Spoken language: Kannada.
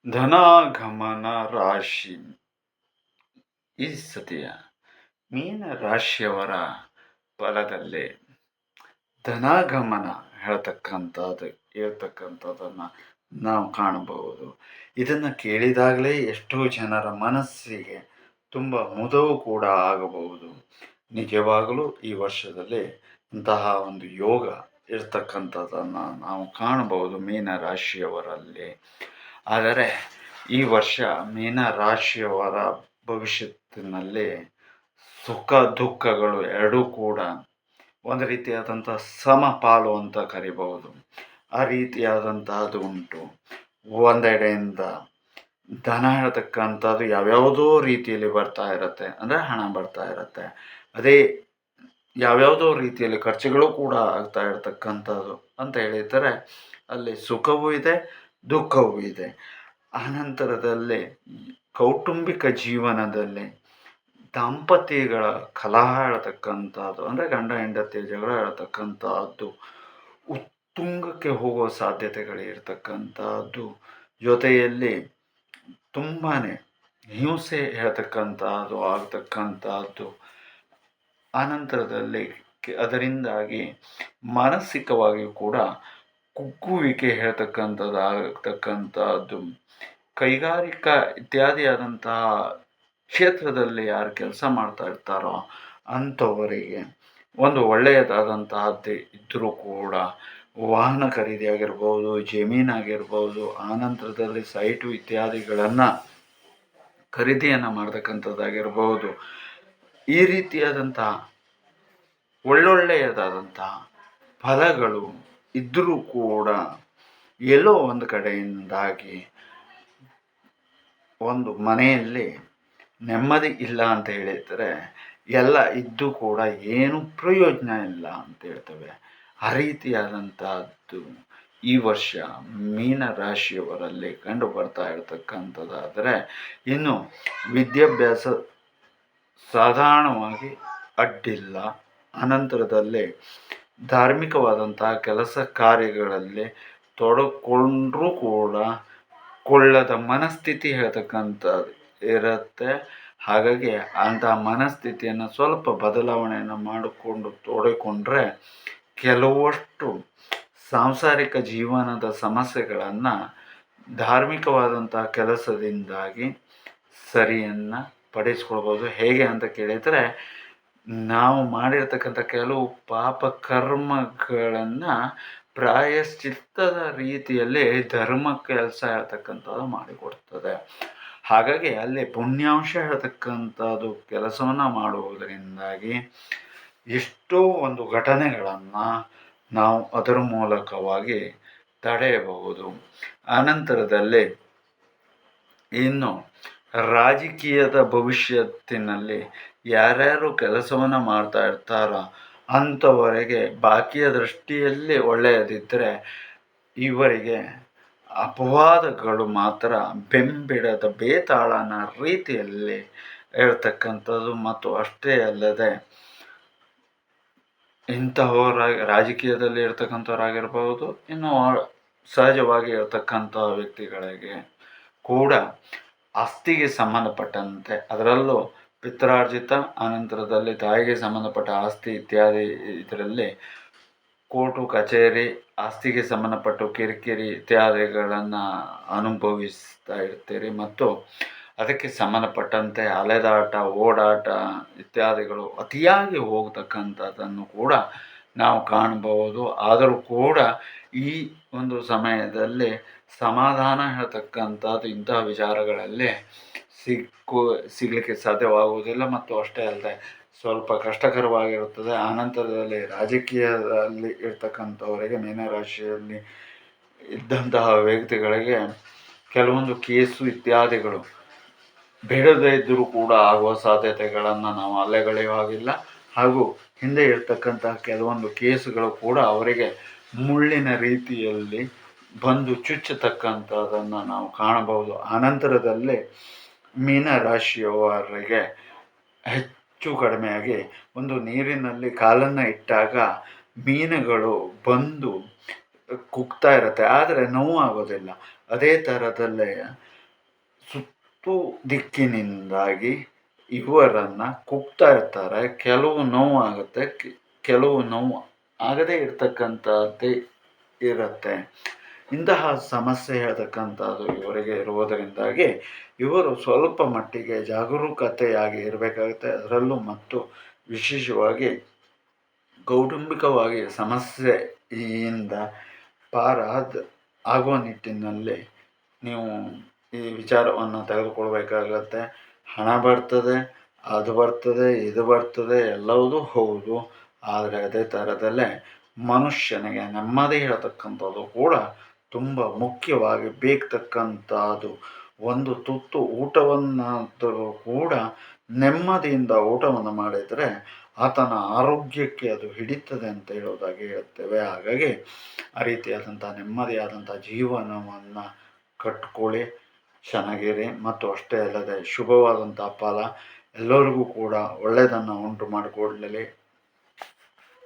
ಧನಾಗಮನ ರಾಶಿ ಈ ಸತಿಯ ಮೀನ ರಾಶಿಯವರ ಫಲದಲ್ಲಿ ಧನಾಗಮನ ಹೇಳ್ತಕ್ಕಂಥದ್ದನ್ನು ನಾವು ಕಾಣಬಹುದು. ಇದನ್ನು ಕೇಳಿದಾಗಲೇ ಎಷ್ಟೋ ಜನರ ಮನಸ್ಸಿಗೆ ತುಂಬ ಮುದವು ಕೂಡ ಆಗಬಹುದು. ನಿಜವಾಗಲೂ ಈ ವರ್ಷದಲ್ಲಿ ಇಂತಹ ಒಂದು ಯೋಗ ಇರ್ತಕ್ಕಂಥದ್ದನ್ನು ನಾವು ಕಾಣಬಹುದು ಮೀನ ರಾಶಿಯವರಲ್ಲಿ. ಆದರೆ ಈ ವರ್ಷ ಮೀನ ರಾಶಿಯವರ ಭವಿಷ್ಯತ್ತಿನಲ್ಲಿ ಸುಖ ದುಃಖಗಳು ಎರಡೂ ಕೂಡ ಒಂದು ರೀತಿಯಾದಂಥ ಸಮಪಾಲು ಅಂತ ಕರಿಬಹುದು. ಆ ರೀತಿಯಾದಂತಹದ್ದು ಉಂಟು. ಒಂದೆಡೆಯಿಂದ ಧನ ಹೇಳ್ತಕ್ಕಂಥದ್ದು ಯಾವ್ಯಾವುದೋ ರೀತಿಯಲ್ಲಿ ಬರ್ತಾ ಇರುತ್ತೆ, ಅಂದರೆ ಹಣ ಬರ್ತಾ ಇರುತ್ತೆ. ಅದೇ ಯಾವ್ಯಾವುದೋ ರೀತಿಯಲ್ಲಿ ಖರ್ಚುಗಳು ಕೂಡ ಆಗ್ತಾ ಇರ್ತಕ್ಕಂಥದ್ದು ಅಂತ ಹೇಳಿದರೆ ಅಲ್ಲಿ ಸುಖವೂ ಇದೆ, ದುಃಖವೂ ಇದೆ. ಆನಂತರದಲ್ಲಿ ಕೌಟುಂಬಿಕ ಜೀವನದಲ್ಲಿ ದಾಂಪತ್ಯಗಳ ಕಲಹ ಹೇಳ್ತಕ್ಕಂಥದ್ದು, ಅಂದರೆ ಗಂಡ ಹೆಂಡತಿ ಜಗಳ ಹೇಳ್ತಕ್ಕಂಥದ್ದು ಉತ್ತುಂಗಕ್ಕೆ ಹೋಗುವ ಸಾಧ್ಯತೆಗಳಿರ್ತಕ್ಕಂಥದ್ದು, ಜೊತೆಯಲ್ಲಿ ತುಂಬಾ ಹಿಂಸೆ ಹೇಳ್ತಕ್ಕಂಥದ್ದು ಆಗ್ತಕ್ಕಂಥದ್ದು. ಆನಂತರದಲ್ಲಿ ಅದರಿಂದಾಗಿ ಮಾನಸಿಕವಾಗಿ ಕೂಡ ಕುಗ್ಗುವಿಕೆ ಹೇಳ್ತಕ್ಕಂಥದ್ದು ಆಗ್ತಕ್ಕಂಥದ್ದು. ಕೈಗಾರಿಕಾ ಇತ್ಯಾದಿಯಾದಂತಹ ಕ್ಷೇತ್ರದಲ್ಲಿ ಯಾರು ಕೆಲಸ ಮಾಡ್ತಾ ಇರ್ತಾರೋ ಅಂಥವರಿಗೆ ಒಂದು ಒಳ್ಳೆಯದಾದಂತಹದ್ದೇ ಇದ್ದರೂ ಕೂಡ ವಾಹನ ಖರೀದಿ ಆಗಿರ್ಬೋದು, ಜಮೀನಾಗಿರ್ಬೋದು, ಆನಂತರದಲ್ಲಿ ಸೈಟು ಇತ್ಯಾದಿಗಳನ್ನು ಖರೀದಿಯನ್ನು ಮಾಡ್ತಕ್ಕಂಥದ್ದಾಗಿರ್ಬೋದು, ಈ ರೀತಿಯಾದಂತಹ ಒಳ್ಳೊಳ್ಳೆಯದಾದಂತಹ ಫಲಗಳು ಇದ್ದರೂ ಕೂಡ ಎಲ್ಲೋ ಒಂದು ಕಡೆಯಿಂದಾಗಿ ಒಂದು ಮನೆಯಲ್ಲಿ ನೆಮ್ಮದಿ ಇಲ್ಲ ಅಂತ ಹೇಳಿದರೆ ಎಲ್ಲ ಇದ್ದು ಕೂಡ ಏನು ಪ್ರಯೋಜನ ಇಲ್ಲ ಅಂತ ಹೇಳ್ತೇವೆ. ಆ ರೀತಿಯಾದಂಥದ್ದು ಈ ವರ್ಷ ಮೀನ ರಾಶಿಯವರಲ್ಲಿ ಕಂಡು ಬರ್ತಾ ಇರತಕ್ಕಂಥದ್ದಾದರೆ, ಇನ್ನು ವಿದ್ಯಾಭ್ಯಾಸ ಸಾಧಾರಣವಾಗಿ ಅಡ್ಡಿಲ್ಲ. ಅನಂತರದಲ್ಲಿ ಧಾರ್ಮಿಕವಾದಂತಹ ಕೆಲಸ ಕಾರ್ಯಗಳಲ್ಲಿ ತೊಡಕೊಂಡ್ರೂ ಕೂಡ ಕೊಳ್ಳದ ಮನಸ್ಥಿತಿ ಹೇಳ್ತಕ್ಕಂಥದ್ದು ಇರುತ್ತೆ. ಹಾಗಾಗಿ ಅಂತಹ ಮನಸ್ಥಿತಿಯನ್ನು ಸ್ವಲ್ಪ ಬದಲಾವಣೆಯನ್ನು ಮಾಡಿಕೊಂಡು ತೋಡಿಕೊಂಡ್ರೆ ಕೆಲವಷ್ಟು ಸಾಂಸಾರಿಕ ಜೀವನದ ಸಮಸ್ಯೆಗಳನ್ನು ಧಾರ್ಮಿಕವಾದಂತಹ ಕೆಲಸದಿಂದಾಗಿ ಸರಿಯನ್ನು ಪಡಿಸ್ಕೊಳ್ಬೋದು. ಹೇಗೆ ಅಂತ ಕೇಳಿದರೆ, ನಾವು ಮಾಡಿರ್ತಕ್ಕಂಥ ಕೆಲವು ಪಾಪ ಕರ್ಮಗಳನ್ನು ಪ್ರಾಯಶ್ಚಿತ್ತದ ರೀತಿಯಲ್ಲಿ ಧರ್ಮ ಕೆಲಸ ಹೇಳ್ತಕ್ಕಂಥದ್ದು ಮಾಡಿಕೊಡ್ತದೆ. ಹಾಗಾಗಿ ಅಲ್ಲಿ ಪುಣ್ಯಾಂಶ ಹೇಳ್ತಕ್ಕಂಥದ್ದು ಕೆಲಸವನ್ನು ಮಾಡುವುದರಿಂದಾಗಿ ಎಷ್ಟೋ ಒಂದು ಘಟನೆಗಳನ್ನು ನಾವು ಅದರ ಮೂಲಕವಾಗಿ ತಡೆಯಬಹುದು. ಆನಂತರದಲ್ಲಿ ಇನ್ನು ರಾಜಕೀಯದ ಭವಿಷ್ಯತ್ತಿನಲ್ಲಿ ಯಾರ್ಯಾರು ಕೆಲಸವನ್ನು ಮಾಡ್ತಾ ಇರ್ತಾರೋ ಅಂಥವರಿಗೆ ಬಾಕಿಯ ದೃಷ್ಟಿಯಲ್ಲಿ ಒಳ್ಳೆಯದಿದ್ದರೆ ಇವರಿಗೆ ಅಪವಾದಗಳು ಮಾತ್ರ ಬೆಂಬಿಡದ ಬೇತಾಳನ ರೀತಿಯಲ್ಲಿ ಹೇಳ್ತಕ್ಕಂಥದ್ದು. ಮತ್ತು ಅಷ್ಟೇ ಅಲ್ಲದೆ ರಾಜಕೀಯದಲ್ಲಿ ಇರ್ತಕ್ಕಂಥವ್ರಾಗಿರ್ಬೋದು, ಇನ್ನು ಸಹಜವಾಗಿ ಇರ್ತಕ್ಕಂಥ ವ್ಯಕ್ತಿಗಳಿಗೆ ಕೂಡ ಆಸ್ತಿಗೆ ಸಂಬಂಧಪಟ್ಟಂತೆ, ಅದರಲ್ಲೂ ಪಿತ್ರಾರ್ಜಿತ, ಆನಂತರದಲ್ಲಿ ತಾಯಿಗೆ ಸಂಬಂಧಪಟ್ಟ ಆಸ್ತಿ ಇತ್ಯಾದಿ ಇದರಲ್ಲಿ ಕೋರ್ಟು ಕಚೇರಿ, ಆಸ್ತಿಗೆ ಸಂಬಂಧಪಟ್ಟು ಕಿರಿಕಿರಿ ಇತ್ಯಾದಿಗಳನ್ನು ಅನುಭವಿಸ್ತಾ ಇರ್ತೀರಿ. ಮತ್ತು ಅದಕ್ಕೆ ಸಂಬಂಧಪಟ್ಟಂತೆ ಅಲೆದಾಟ, ಓಡಾಟ ಇತ್ಯಾದಿಗಳು ಅತಿಯಾಗಿ ಹೋಗ್ತಕ್ಕಂಥದ್ದನ್ನು ಕೂಡ ನಾವು ಕಾಣಬಹುದು. ಆದರೂ ಕೂಡ ಈ ಒಂದು ಸಮಯದಲ್ಲಿ ಸಮಾಧಾನ ಹೇಳ್ತಕ್ಕಂಥದ್ದು ಇಂತಹ ವಿಚಾರಗಳಲ್ಲಿ ಸಿಗಲಿಕ್ಕೆ ಸಾಧ್ಯವಾಗುವುದಿಲ್ಲ. ಮತ್ತು ಅಷ್ಟೇ ಅಲ್ಲದೆ ಸ್ವಲ್ಪ ಕಷ್ಟಕರವಾಗಿರುತ್ತದೆ. ಆನಂತರದಲ್ಲಿ ರಾಜಕೀಯದಲ್ಲಿ ಇರ್ತಕ್ಕಂಥವರಿಗೆ, ಮೀನರಾಶಿಯಲ್ಲಿ ಇದ್ದಂತಹ ವ್ಯಕ್ತಿಗಳಿಗೆ ಕೆಲವೊಂದು ಕೇಸು ಇತ್ಯಾದಿಗಳು ಬೇಡದೇ ಇದ್ದರೂ ಕೂಡ ಆಗುವ ಸಾಧ್ಯತೆಗಳನ್ನು ನಾವು ಅಲೆಗಳೆಯುವಾಗಿಲ್ಲ. ಹಾಗೂ ಹಿಂದೆ ಇರ್ತಕ್ಕಂತಹ ಕೆಲವೊಂದು ಕೇಸುಗಳು ಕೂಡ ಅವರಿಗೆ ಮುಳ್ಳಿನ ರೀತಿಯಲ್ಲಿ ಬಂದು ಚುಚ್ಚತಕ್ಕಂಥದ್ದನ್ನು ನಾವು ಕಾಣಬಹುದು. ಆನಂತರದಲ್ಲಿ ಮೀನರಾಶಿಯವರಿಗೆ ಹೆಚ್ಚು ಕಡಿಮೆಯಾಗಿ ಒಂದು ನೀರಿನಲ್ಲಿ ಕಾಲನ್ನು ಇಟ್ಟಾಗ ಮೀನುಗಳು ಬಂದು ಕುಗ್ತಾ ಇರುತ್ತೆ, ಆದರೆ ನೋವು ಆಗೋದಿಲ್ಲ. ಅದೇ ಥರದಲ್ಲೇ ಸುತ್ತು ದಿಕ್ಕಿನಿಂದಾಗಿ ಇವರನ್ನು ಕುಗ್ತಾ ಇರ್ತಾರೆ. ಕೆಲವು ನೋವು ಆಗುತ್ತೆ, ಕೆಲವು ನೋವು ಆಗದೇ ಇರತಕ್ಕಂಥದ್ದೇ ಇರುತ್ತೆ. ಇಂತಹ ಸಮಸ್ಯೆ ಹೇಳ್ತಕ್ಕಂಥದ್ದು ಇವರಿಗೆ ಇರುವುದರಿಂದಾಗಿ ಇವರು ಸ್ವಲ್ಪ ಮಟ್ಟಿಗೆ ಜಾಗರೂಕತೆಯಾಗಿ ಇರಬೇಕಾಗುತ್ತೆ. ಅದರಲ್ಲೂ ಮತ್ತು ವಿಶೇಷವಾಗಿ ಕೌಟುಂಬಿಕವಾಗಿ ಸಮಸ್ಯೆಯಿಂದ ಆಗುವ ನಿಟ್ಟಿನಲ್ಲಿ ನೀವು ಈ ವಿಚಾರವನ್ನು ತೆಗೆದುಕೊಳ್ಬೇಕಾಗತ್ತೆ. ಹಣ ಬರ್ತದೆ, ಅದು ಬರ್ತದೆ, ಇದು ಬರ್ತದೆ, ಎಲ್ಲವೂ ಹೌದು. ಆದರೆ ಅದೇ ಥರದಲ್ಲೇ ಮನುಷ್ಯನಿಗೆ ನೆಮ್ಮದಿ ಹೇಳ್ತಕ್ಕಂಥದ್ದು ಕೂಡ ತುಂಬ ಮುಖ್ಯವಾಗಿ ಬೇಕ್ತಕ್ಕಂಥದ್ದು. ಒಂದು ತುತ್ತು ಊಟವನ್ನಾದರೂ ಕೂಡ ನೆಮ್ಮದಿಯಿಂದ ಊಟವನ್ನು ಮಾಡಿದರೆ ಆತನ ಆರೋಗ್ಯಕ್ಕೆ ಅದು ಹಿಡಿತದೆ ಅಂತ ಹೇಳೋದಾಗಿ ಹೇಳ್ತೇವೆ. ಹಾಗಾಗಿ ಆ ರೀತಿಯಾದಂಥ ನೆಮ್ಮದಿಯಾದಂಥ ಜೀವನವನ್ನು ಕಟ್ಕೊಳ್ಳಿ, ಚೆನ್ನಾಗಿರಿ. ಮತ್ತು ಅಷ್ಟೇ ಅಲ್ಲದೆ ಶುಭವಾದಂಥ ಫಲ ಎಲ್ಲರಿಗೂ ಕೂಡ ಒಳ್ಳೆಯದನ್ನು ಉಂಟು ಮಾಡಿಕೊಡಲಿ.